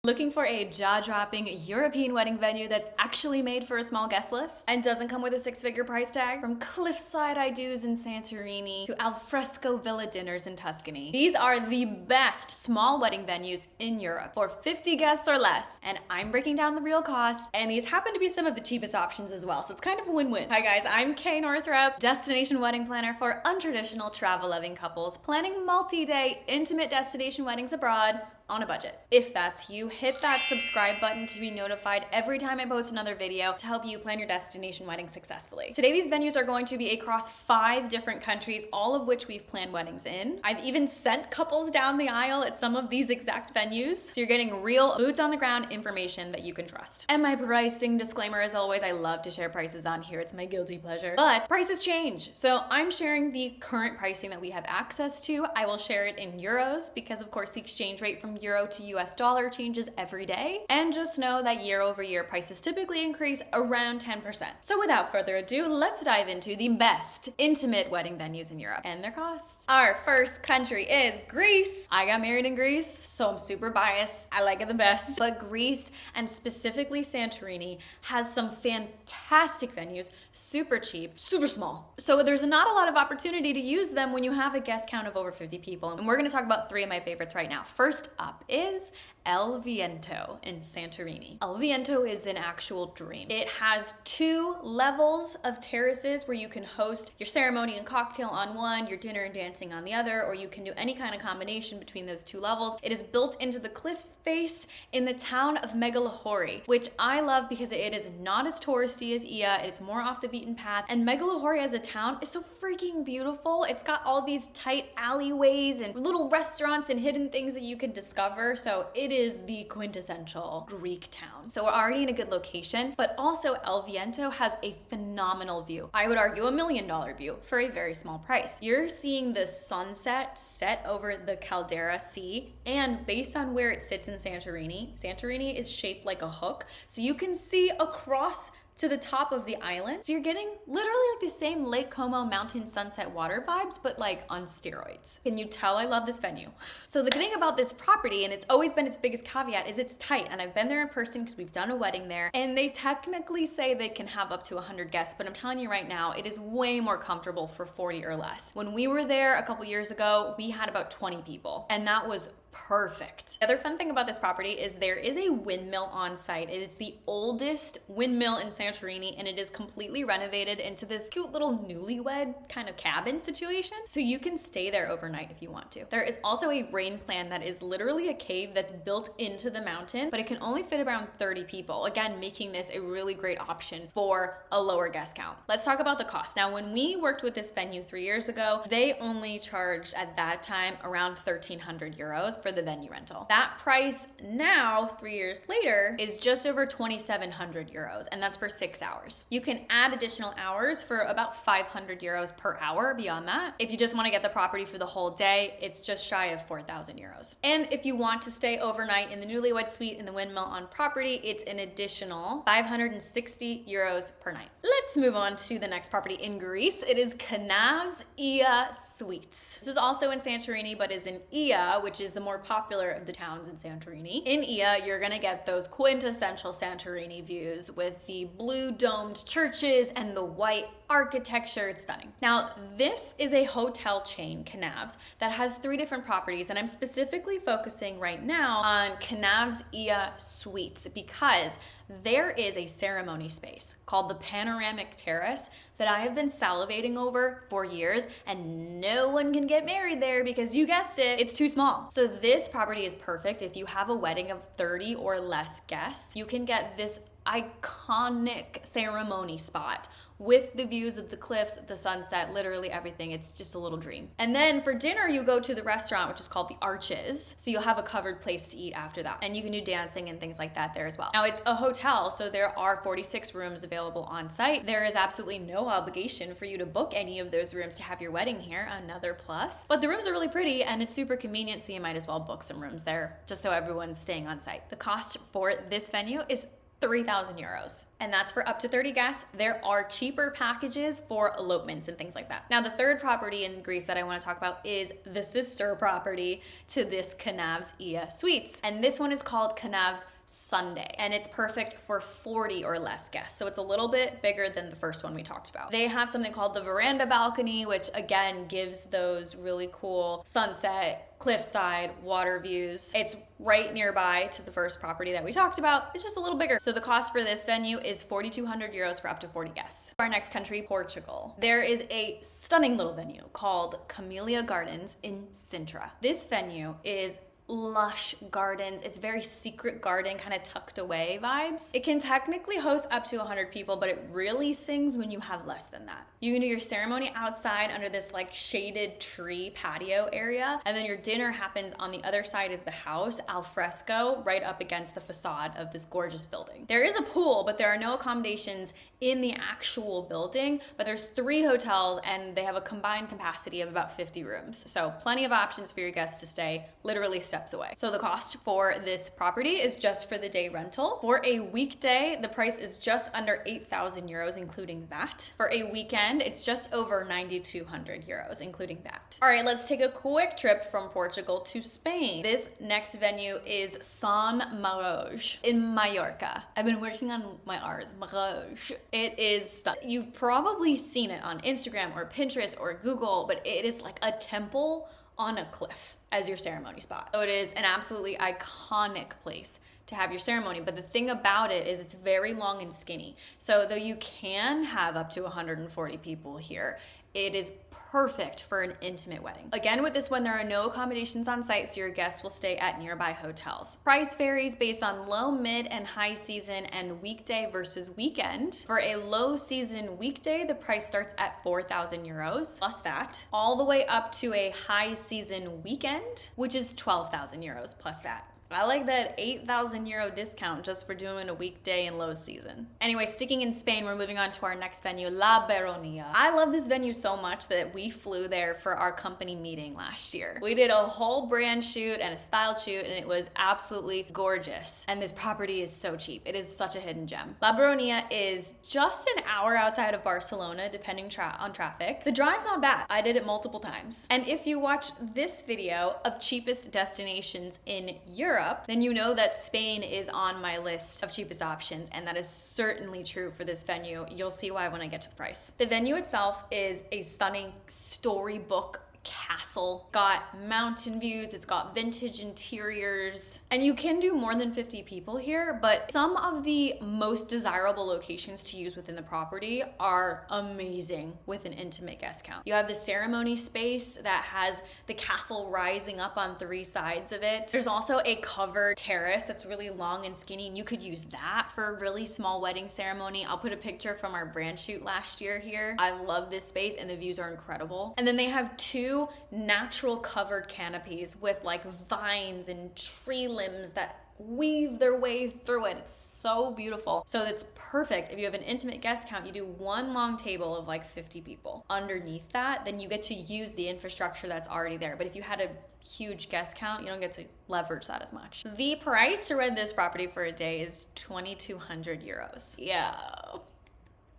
Looking for a jaw-dropping European wedding venue that's actually made for a small guest list and doesn't come with a six-figure price tag? From cliffside I-dos in Santorini to alfresco villa dinners in Tuscany, these are the best small wedding venues in Europe for 50 guests or less. And I'm breaking down the real cost, and these happen to be some of the cheapest options as well, so it's kind of a win-win. Hi guys, I'm Kay Northrup, destination wedding planner for untraditional travel-loving couples planning multi-day intimate destination weddings abroad on a budget. If that's you, hit that subscribe button to be notified every time I post another video to help you plan your destination wedding successfully. Today, these venues are going to be across 5 different countries, all of which we've planned weddings in. I've even sent couples down the aisle at some of these exact venues, so you're getting real boots on the ground information that you can trust. And my pricing disclaimer, as always, I love to share prices on here. It's my guilty pleasure. But prices change, so I'm sharing the current pricing that we have access to. I will share it in euros because, of course, the exchange rate from euro to US dollar changes every day. And just know that year over year prices typically increase around 10%. So without further ado, let's dive into the best intimate wedding venues in Europe and their costs. Our first country is Greece. I got married in Greece, so I'm super biased. I like it the best. But Greece, and specifically Santorini, has some fantastic venues, super cheap, super small. So there's not a lot of opportunity to use them when you have a guest count of over 50 people. And we're gonna talk about 3 of my favorites right now. First up is El Viento in Santorini. El Viento is an actual dream. It has 2 levels of terraces where you can host your ceremony and cocktail on one, your dinner and dancing on the other, or you can do any kind of combination between those 2 levels. It is built into the cliff face in the town of Megalochori, which I love because it is not as touristy as Ia. It's more off the beaten path. And Megalochori as a town is so freaking beautiful. It's got all these tight alleyways and little restaurants and hidden things that you can discover. So it is the quintessential Greek town. So we're already in a good location, but also El Viento has a phenomenal view. I would argue $1 million view for a very small price. You're seeing the sunset set over the Caldera Sea, and based on where it sits in Santorini is shaped like a hook, so you can see across to the top of the island. So you're getting literally like the same Lake Como mountain sunset water vibes, but like on steroids. Can you tell I love this venue? So the thing about this property, and it's always been its biggest caveat, is it's tight. And I've been there in person because we've done a wedding there, and they technically say they can have up to 100 guests, but I'm telling you right now, it is way more comfortable for 40 or less. When we were there a couple years ago, we had about 20 people, and that was perfect. The other fun thing about this property is there is a windmill on site. It is the oldest windmill in Santorini, and it is completely renovated into this cute little newlywed kind of cabin situation. So you can stay there overnight if you want to. There is also a rain plan that is literally a cave that's built into the mountain, but it can only fit around 30 people. Again, making this a really great option for a lower guest count. Let's talk about the cost. Now, when we worked with this venue 3 years ago, they only charged at that time around 1,300 euros for the venue rental. That price now, 3 years later, is just over 2,700 euros, and that's for 6 hours. You can add additional hours for about 500 euros per hour beyond that. If you just want to get the property for the whole day, it's just shy of 4,000 euros. And if you want to stay overnight in the newlywed suite in the windmill on property, it's an additional 560 euros per night. Let's move on to the next property in Greece. It is Kanav's Ia Suites. This is also in Santorini, but is in Ia, which is the more popular of the towns in Santorini. In Ia, you're gonna get those quintessential Santorini views with the blue domed churches and the white architecture. It's stunning. Now, this is a hotel chain, Kanav's, that has 3 different properties, and I'm specifically focusing right now on Kanav's Ia Suites because there is a ceremony space called the Panoramic Terrace that I have been salivating over for years, and no one can get married there because, you guessed it, it's too small. So this property is perfect if you have a wedding of 30 or less guests. You can get this iconic ceremony spot with the views of the cliffs, the sunset, literally everything. It's just a little dream. And then for dinner, you go to the restaurant, which is called the Arches. So you'll have a covered place to eat after that. And you can do dancing and things like that there as well. Now, it's a hotel, so there are 46 rooms available on site. There is absolutely no obligation for you to book any of those rooms to have your wedding here, another plus. But the rooms are really pretty and it's super convenient, so you might as well book some rooms there just so everyone's staying on site. The cost for this venue is 3,000 euros. And that's for up to 30 guests. There are cheaper packages for elopements and things like that. Now, the third property in Greece that I want to talk about is the sister property to this Kanavs Ia Suites. And this one is called Kanavs Sunday, and it's perfect for 40 or less guests. So it's a little bit bigger than the first one we talked about. They have something called the veranda balcony, which again gives those really cool sunset, cliffside, water views. It's right nearby to the first property that we talked about. It's just a little bigger. So the cost for this venue is 4,200 euros for up to 40 guests. Our next country, Portugal. There is a stunning little venue called Camellia Gardens in Sintra. This venue is lush gardens. It's very secret garden, kind of tucked away vibes. It can technically host up to 100 people, but it really sings when you have less than that. You can do your ceremony outside under this like shaded tree patio area, and then your dinner happens on the other side of the house, al fresco, right up against the facade of this gorgeous building. There is a pool, but there are no accommodations in the actual building, but there's 3 hotels and they have a combined capacity of about 50 rooms. So plenty of options for your guests to stay literally steps away. So the cost for this property is just for the day rental. For a weekday, the price is just under 8,000 euros, including that. For a weekend, it's just over 9,200 euros, including that. All right, let's take a quick trip from Portugal to Spain. This next venue is San Maroj in Mallorca. I've been working on my R's, Maroj. It is stunning. You've probably seen it on Instagram or Pinterest or Google, but it is like a temple on a cliff as your ceremony spot. So it is an absolutely iconic place to have your ceremony. But the thing about it is it's very long and skinny. So though you can have up to 140 people here, it is perfect for an intimate wedding. Again, with this one, there are no accommodations on site, so your guests will stay at nearby hotels. Price varies based on low, mid, and high season and weekday versus weekend. For a low season weekday, the price starts at 4,000 euros plus VAT, all the way up to a high season weekend, which is 12,000 euros plus VAT. I like that 8,000 euro discount just for doing a weekday in low season. Anyway, sticking in Spain, we're moving on to our next venue, La Baronia. I love this venue so much that we flew there for our company meeting last year. We did a whole brand shoot and a style shoot, and it was absolutely gorgeous. And this property is so cheap. It is such a hidden gem. La Baronia is just an hour outside of Barcelona, depending on traffic. The drive's not bad. I did it multiple times. And if you watch this video of cheapest destinations in Europe, then you know that Spain is on my list of cheapest options, and that is certainly true for this venue. You'll see why when I get to the price. The venue itself is a stunning storybook castle. Got mountain views, it's got vintage interiors, and you can do more than 50 people here, but some of the most desirable locations to use within the property are amazing with an intimate guest count. You have the ceremony space that has the castle rising up on 3 sides of it. There's also a covered terrace that's really long and skinny, and you could use that for a really small wedding ceremony. I'll put a picture from our brand shoot last year here. I love this space and the views are incredible. And then they have 2 natural covered canopies with like vines and tree limbs that weave their way through it. It's so beautiful. So it's perfect. If you have an intimate guest count, you do 1 long table of like 50 people. Underneath that, then you get to use the infrastructure that's already there. But if you had a huge guest count, you don't get to leverage that as much. The price to rent this property for a day is 2,200 euros. Yeah.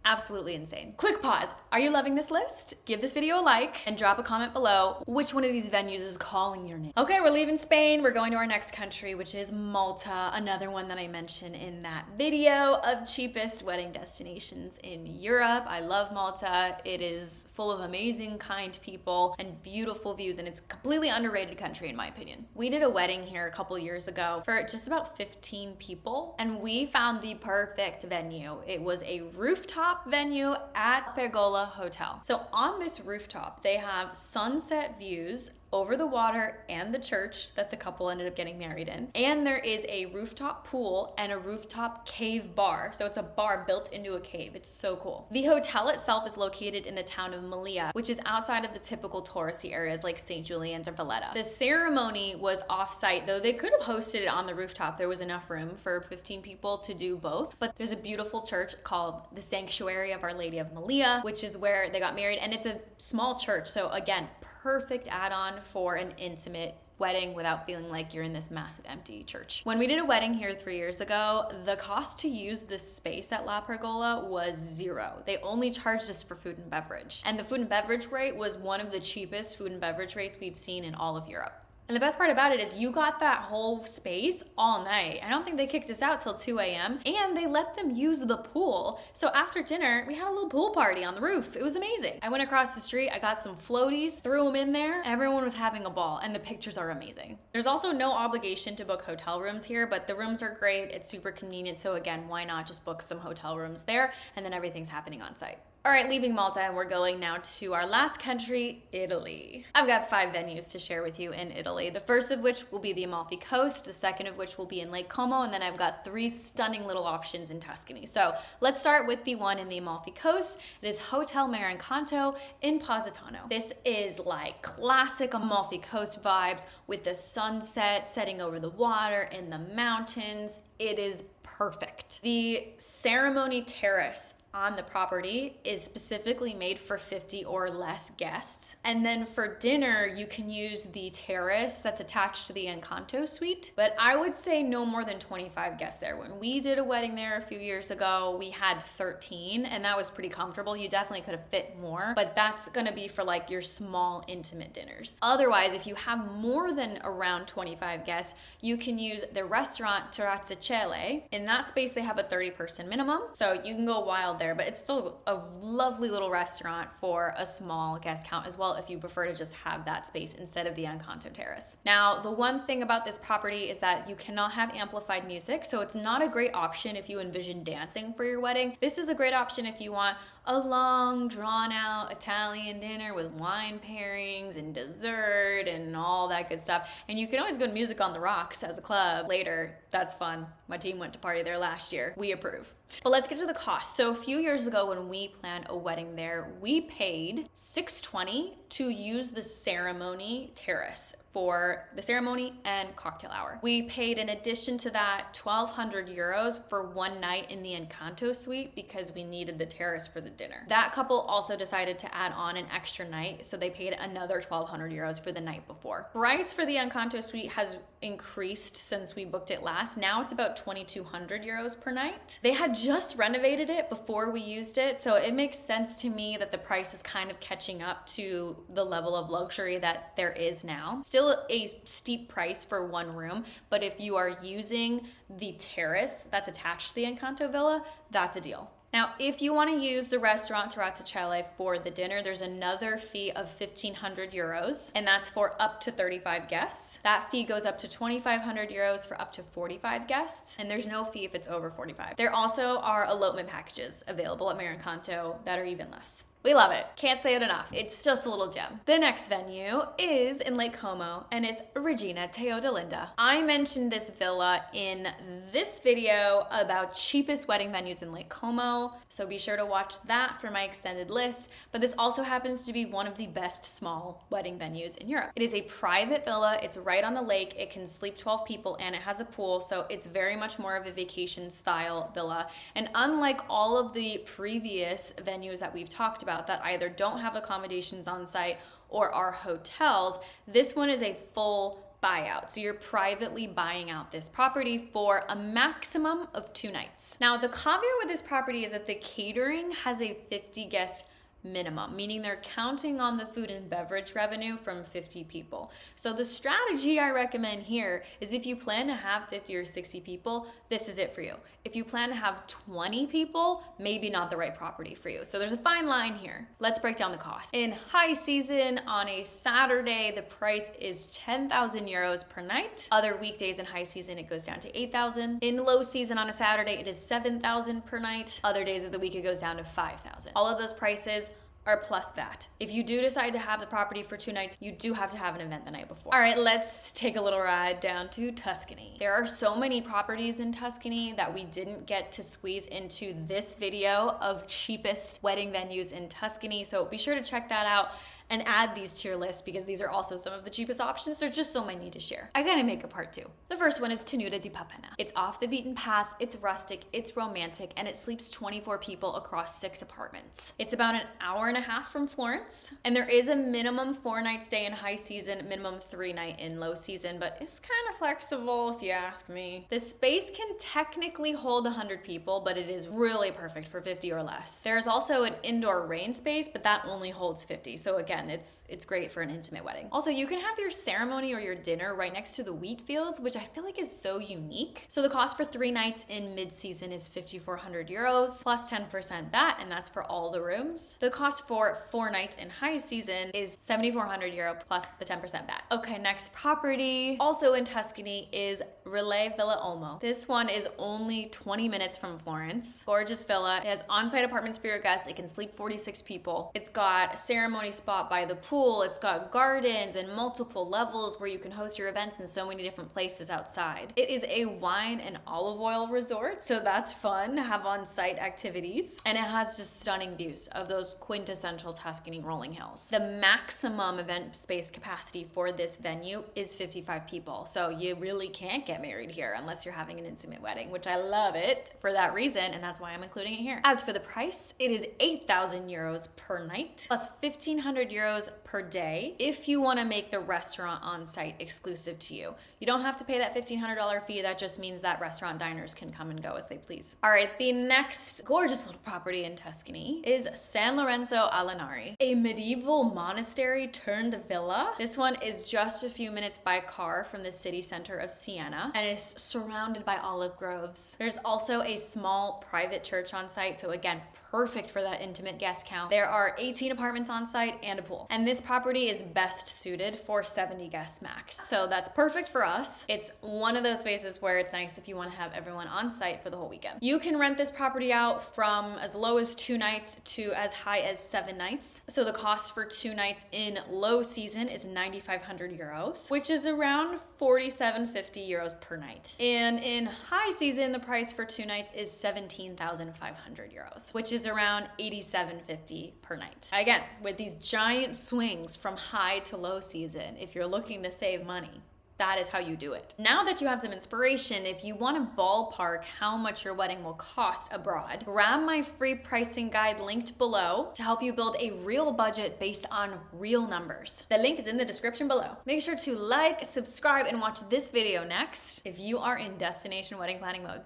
Absolutely insane. Quick pause. Are you loving this list? Give this video a like and drop a comment below which one of these venues is calling your name. Okay, we're leaving Spain. We're going to our next country, which is Malta, another one that I mentioned in that video of cheapest wedding destinations in Europe. I love Malta. It is full of amazing, kind people and beautiful views, and it's a completely underrated country in my opinion. We did a wedding here a couple years ago for just about 15 people, and we found the perfect venue. It was a rooftop venue at Pergola Hotel. So on this rooftop, they have sunset views over the water and the church that the couple ended up getting married in. And there is a rooftop pool and a rooftop cave bar. So it's a bar built into a cave. It's so cool. The hotel itself is located in the town of Melilla, which is outside of the typical touristy areas like St. Julian's or Valletta. The ceremony was off-site, though they could have hosted it on the rooftop. There was enough room for 15 people to do both. But there's a beautiful church called the Sanctuary of Our Lady of Melilla, which is where they got married. And it's a small church. So again, perfect add-on for an intimate wedding without feeling like you're in this massive empty church. When we did a wedding here 3 years ago, the cost to use this space at La Pergola was zero. They only charged us for food and beverage. And the food and beverage rate was one of the cheapest food and beverage rates we've seen in all of Europe. And the best part about it is you got that whole space all night. I don't think they kicked us out till 2 a.m. and they let them use the pool. So after dinner, we had a little pool party on the roof. It was amazing. I went across the street, I got some floaties, threw them in there. Everyone was having a ball and the pictures are amazing. There's also no obligation to book hotel rooms here, but the rooms are great. It's super convenient. So again, why not just book some hotel rooms there and then everything's happening on site. All right, leaving Malta, and we're going now to our last country, Italy. I've got 5 venues to share with you in Italy. The first of which will be the Amalfi Coast, the second of which will be in Lake Como, and then I've got 3 stunning little options in Tuscany. So let's start with the one in the Amalfi Coast. It is Hotel Marencanto in Positano. This is like classic Amalfi Coast vibes with the sunset setting over the water in the mountains. It is perfect. The ceremony terrace on the property is specifically made for 50 or less guests. And then for dinner, you can use the terrace that's attached to the Encanto suite. But I would say no more than 25 guests there. When we did a wedding there a few years ago, we had 13 and that was pretty comfortable. You definitely could have fit more, but that's gonna be for like your small intimate dinners. Otherwise, if you have more than around 25 guests, you can use the restaurant Terrazze Cele. In that space, they have a 30-person minimum. So you can go wild there, but it's still a lovely little restaurant for a small guest count as well if you prefer to just have that space instead of the Encanto terrace. Now, the one thing about this property is that you cannot have amplified music, so it's not a great option if you envision dancing for your wedding. This is a great option if you want a long, drawn-out Italian dinner with wine pairings and dessert and all that good stuff. And you can always go to Music on the Rocks as a club later. That's fun. My team went to party there last year. We approve. But let's get to the cost. So a few years ago when we planned a wedding there, we paid $620 to use the ceremony terrace for the ceremony and cocktail hour. We paid in addition to that 1,200 euros for one night in the Encanto suite because we needed the terrace for the dinner. That couple also decided to add on an extra night, so they paid another 1,200 euros for the night before. Price for the Encanto suite has increased since we booked it last. Now it's about 2,200 euros per night. They had just renovated it before we used it, so it makes sense to me that the price is kind of catching up to the level of luxury that there is now. Still a steep price for one room, but if you are using the terrace that's attached to the Encanto Villa, that's a deal. Now, if you want to use the restaurant Terrazze Cele for the dinner, there's another fee of 1,500 euros, and that's for up to 35 guests. That fee goes up to 2,500 euros for up to 45 guests, and there's no fee if it's over 45. There also are elopement packages available at Marencanto that are even less. We love it. Can't say it enough. It's just a little gem. The next venue is in Lake Como, and it's Regina Teodolinda. I mentioned this villa in this video about cheapest wedding venues in Lake Como, so be sure to watch that for my extended list. But this also happens to be one of the best small wedding venues in Europe. It is a private villa. It's right on the lake. It can sleep 12 people, and it has a pool, so it's very much more of a vacation style villa. And unlike all of the previous venues that we've talked about, that either don't have accommodations on site or are hotels, this one is a full buyout. So you're privately buying out this property for a maximum of 2 nights. Now, the caveat with this property is that the catering has a 50 guest minimum, meaning they're counting on the food and beverage revenue from 50 people. So the strategy I recommend here is if you plan to have 50 or 60 people, this is it for you. If you plan to have 20 people, maybe not the right property for you. So there's a fine line here. Let's break down the cost. In high season on a Saturday, the price is 10,000 euros per night. Other weekdays in high season, it goes down to 8,000. In low season on a Saturday, it is 7,000 per night. Other days of the week, it goes down to 5,000. All of those prices are plus VAT. If you do decide to have the property for 2 nights, you do have to have an event the night before. All right, let's take a little ride down to Tuscany. There are so many properties in Tuscany that we didn't get to squeeze into this video of cheapest wedding venues in Tuscany, so be sure to check that out. and add these to your list because these are also some of the cheapest options. There's just so many to share. I gotta make a part 2. The first one is Tenuta di Papena. It's off the beaten path, it's rustic, it's romantic, and it sleeps 24 people across 6 apartments. It's about an hour and a half from Florence, and there is a minimum 4-night stay in high season, minimum 3-night in low season, but it's kind of flexible if you ask me. The space can technically hold 100 people, but it is really perfect for 50 or less. There's also an indoor rain space, but that only holds 50. So again, it's great for an intimate wedding. Also, you can have your ceremony or your dinner right next to the wheat fields, which I feel like is so unique. So the cost for 3 nights in mid-season is 5,400 euros plus 10% VAT, and that's for all the rooms. The cost for 4 nights in high season is 7,400 euro plus the 10% VAT. Okay, next property, also in Tuscany, is Relais Villa Olmo. This one is only 20 minutes from Florence. Gorgeous villa. It has on-site apartments for your guests. It can sleep 46 people. It's got a ceremony spot by the pool. It's got gardens and multiple levels where you can host your events in so many different places outside. It is a wine and olive oil resort, so that's fun to have on-site activities. And it has just stunning views of those quintessential Tuscany rolling hills. The maximum event space capacity for this venue is 55 people. So you really can't get married here unless you're having an intimate wedding, which I love it for that reason, and that's why I'm including it here. As for the price, it is 8,000 euros per night plus 1,500 euros per day if you want to make the restaurant on site exclusive to you. You don't have to pay that $1,500 fee. That just means that restaurant diners can come and go as they please. All right, the next gorgeous little property in Tuscany is San Lorenzo a Linari, a medieval monastery turned villa. This one is just a few minutes by car from the city center of Siena and is surrounded by olive groves. There's also a small private church on site, so again, perfect for that intimate guest count. There are 18 apartments on site and a pool. And this property is best suited for 70 guests max. So that's perfect for us. It's one of those spaces where it's nice if you want to have everyone on site for the whole weekend. You can rent this property out from as low as 2 nights to as high as 7 nights. So the cost for 2 nights in low season is 9,500 euros, which is around 47.50 euros per night. And in high season, the price for 2 nights is 17,500 euros, which is around 87.50 per night. Again, with these giant swings from high to low season, if you're looking to save money, that is how you do it. Now that you have some inspiration, if you want to ballpark how much your wedding will cost abroad, grab my free pricing guide linked below to help you build a real budget based on real numbers. The link is in the description below. Make sure to like, subscribe, and watch this video next if you are in destination wedding planning mode.